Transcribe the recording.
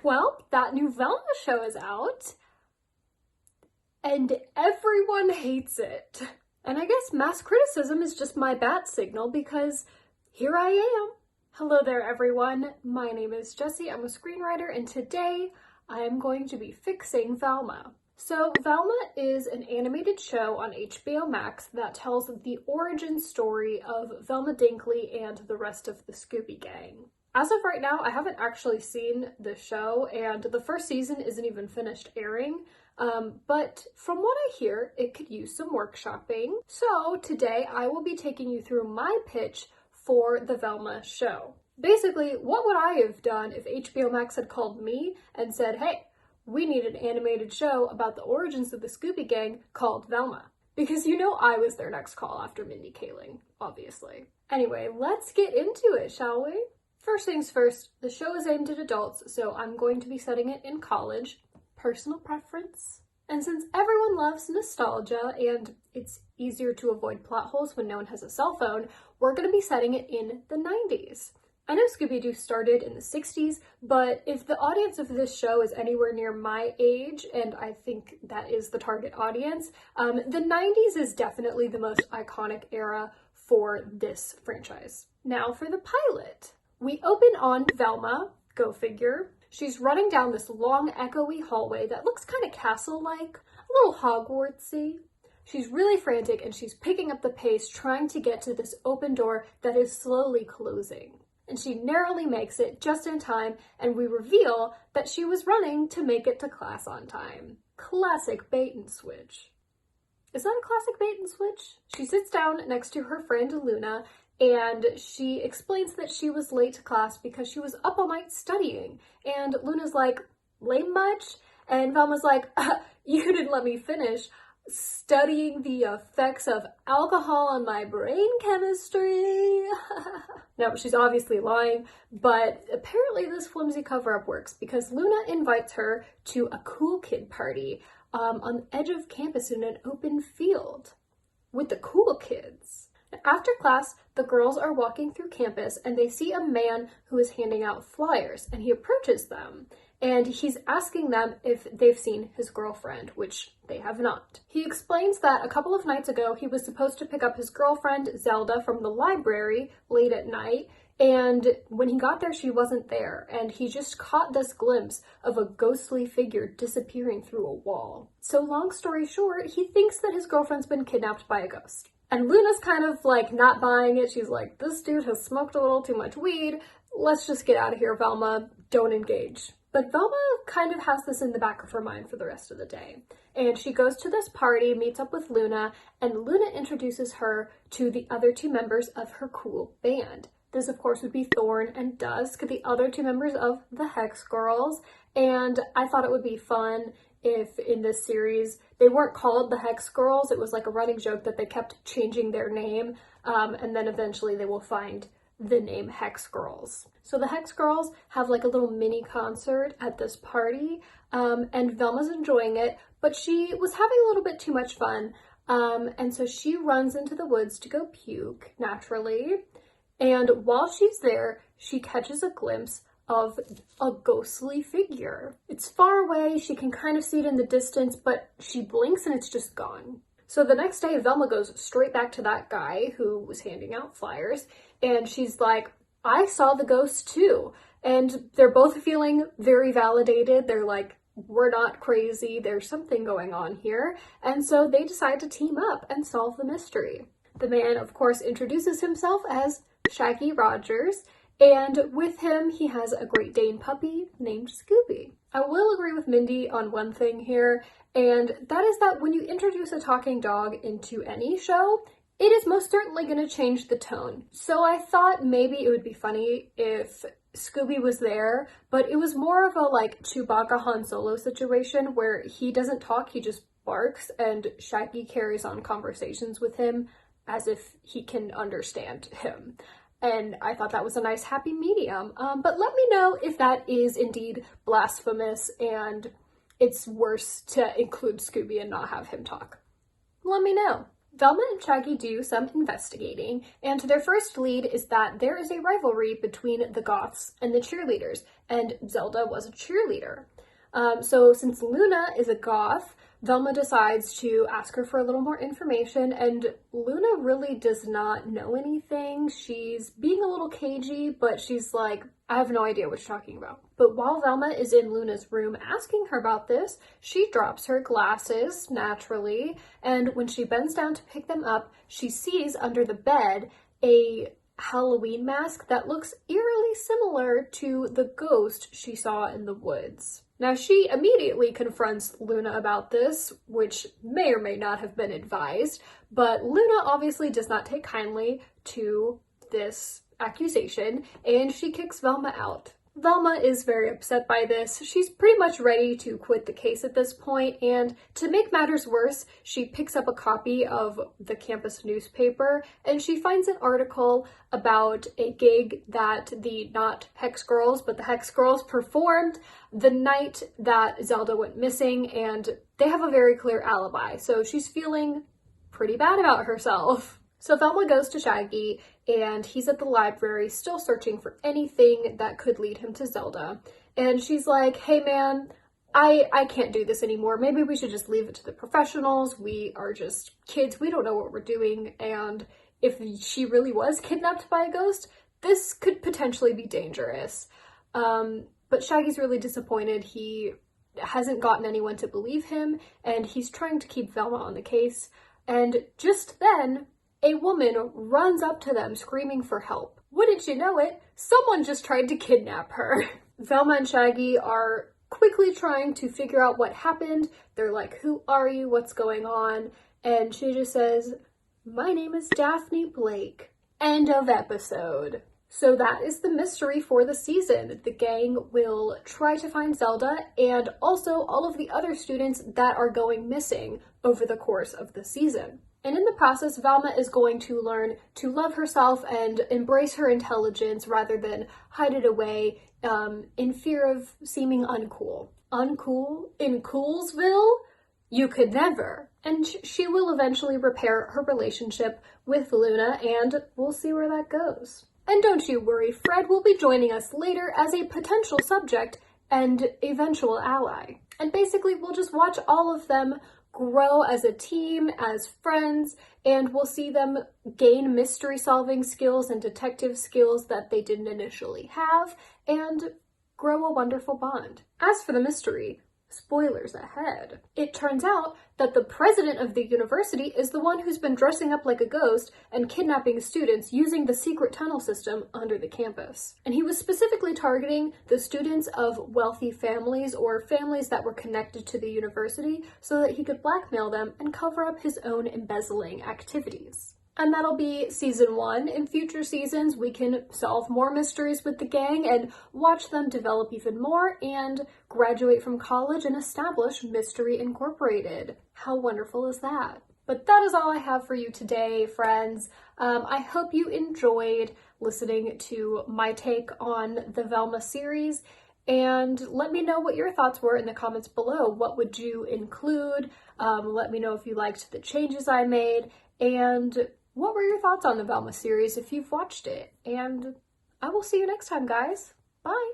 Well, that new Velma show is out, and everyone hates it. And I guess mass criticism is just my bat signal because here I am. Hello there, everyone. My name is Jessie. I'm a screenwriter, and today I am going to be fixing Velma. So Velma is an animated show on HBO Max that tells the origin story of Velma Dinkley and the rest of the Scooby Gang. As of right now, I haven't actually seen the show, and the first season isn't even finished airing, but from what I hear, it could use some workshopping. So today I will be taking you through my pitch for the Velma show. Basically, what would I have done if HBO Max had called me and said, hey, we need an animated show about the origins of the Scooby Gang called Velma? Because you know I was their next call after Mindy Kaling, obviously. Anyway, let's get into it, shall we? First things first, the show is aimed at adults, so I'm going to be setting it in college. Personal preference. And since everyone loves nostalgia and it's easier to avoid plot holes when no one has a cell phone, we're going to be setting it in the 90s. I know Scooby-Doo started in the 60s, but if the audience of this show is anywhere near my age, and I think that is the target audience, the 90s is definitely the most iconic era for this franchise. Now for the pilot. We open on Velma, go figure. She's running down this long, echoey hallway that looks kind of castle-like, a little Hogwartsy. She's really frantic and she's picking up the pace, trying to get to this open door that is slowly closing. And she narrowly makes it just in time, and we reveal that she was running to make it to class on time. Classic bait and switch. Is that a classic bait and switch? She sits down next to her friend Luna, and she explains that she was late to class because she was up all night studying. And Luna's like, lame much? And Velma's like, you didn't let me finish. Studying the effects of alcohol on my brain chemistry. No, she's obviously lying, but apparently this flimsy cover-up works because Luna invites her to a cool kid party on the edge of campus in an open field with the cool kids. After class, the girls are walking through campus and they see a man who is handing out flyers, and he approaches them and he's asking them if they've seen his girlfriend, which they have not. He explains that a couple of nights ago he was supposed to pick up his girlfriend Zelda from the library late at night, and when he got there she wasn't there, and he just caught this glimpse of a ghostly figure disappearing through a wall. So long story short, he thinks that his girlfriend's been kidnapped by a ghost. And Luna's kind of like not buying it. She's like, this dude has smoked a little too much weed. Let's just get out of here, Velma. Don't engage. But Velma kind of has this in the back of her mind for the rest of the day. And she goes to this party, meets up with Luna, and Luna introduces her to the other two members of her cool band. This, of course, would be Thorn and Dusk, the other two members of the Hex Girls. And I thought it would be fun if in this series they weren't called the Hex Girls. It was like a running joke that they kept changing their name, and then eventually they will find the name Hex Girls. So the Hex Girls have like a little mini concert at this party, and Velma's enjoying it, but she was having a little bit too much fun, and so she runs into the woods to go puke, naturally, and while she's there, she catches a glimpse of a ghostly figure. It's far away, she can kind of see it in the distance, but she blinks and it's just gone. So the next day, Velma goes straight back to that guy who was handing out flyers, and she's like, I saw the ghost too. And they're both feeling very validated. They're like, we're not crazy, there's something going on here. And so they decide to team up and solve the mystery. The man, of course, introduces himself as Shaggy Rogers, and with him, he has a Great Dane puppy named Scooby. I will agree with Mindy on one thing here, and that is that when you introduce a talking dog into any show, it is most certainly going to change the tone. So I thought maybe it would be funny if Scooby was there, but it was more of a like Chewbacca Han Solo situation where he doesn't talk, he just barks, and Shaggy carries on conversations with him as if he can understand him. And I thought that was a nice happy medium. But let me know if that is indeed blasphemous and it's worse to include Scooby and not have him talk. Let me know. Velma and Shaggy do some investigating, and their first lead is that there is a rivalry between the Goths and the cheerleaders, and Zelda was a cheerleader. So since Luna is a Goth, Velma decides to ask her for a little more information, and Luna really does not know anything. She's being a little cagey, but she's like, I have no idea what you're talking about. But while Velma is in Luna's room asking her about this, she drops her glasses, naturally, and when she bends down to pick them up, she sees under the bed a Halloween mask that looks eerily similar to the ghost she saw in the woods. Now, she immediately confronts Luna about this, which may or may not have been advised, but Luna obviously does not take kindly to this accusation, and she kicks Velma out. Velma is very upset by this. She's pretty much ready to quit the case at this point, and to make matters worse, she picks up a copy of the campus newspaper, and she finds an article about a gig that the not Hex Girls, but the Hex Girls performed the night that Zelda went missing, and they have a very clear alibi, so she's feeling pretty bad about herself. So Velma goes to Shaggy, and he's at the library still searching for anything that could lead him to Zelda. And she's like, hey man, I can't do this anymore. Maybe we should just leave it to the professionals. We are just kids. We don't know what we're doing. And if she really was kidnapped by a ghost, this could potentially be dangerous. But Shaggy's really disappointed. He hasn't gotten anyone to believe him, and he's trying to keep Velma on the case. And just then, a woman runs up to them screaming for help. Wouldn't you know it, someone just tried to kidnap her. Velma and Shaggy are quickly trying to figure out what happened. They're like, who are you? What's going on? And she just says, my name is Daphne Blake. End of episode. So that is the mystery for the season. The gang will try to find Zelda and also all of the other students that are going missing over the course of the season. And in the process, Velma is going to learn to love herself and embrace her intelligence rather than hide it away in fear of seeming uncool. Uncool? In Coolsville? You could never. And she will eventually repair her relationship with Luna, and we'll see where that goes. And don't you worry, Fred will be joining us later as a potential subject and eventual ally. And basically, we'll just watch all of them grow as a team, as friends, and we'll see them gain mystery solving skills and detective skills that they didn't initially have, and grow a wonderful bond. As for the mystery, spoilers ahead. It turns out that the president of the university is the one who's been dressing up like a ghost and kidnapping students using the secret tunnel system under the campus. And he was specifically targeting the students of wealthy families or families that were connected to the university so that he could blackmail them and cover up his own embezzling activities. And that'll be season 1. In future seasons, we can solve more mysteries with the gang and watch them develop even more and graduate from college and establish Mystery Incorporated. How wonderful is that? But that is all I have for you today, friends. I hope you enjoyed listening to my take on the Velma series. And let me know what your thoughts were in the comments below. What would you include? Let me know if you liked the changes I made. And what were your thoughts on the Velma series if you've watched it? And I will see you next time, guys. Bye!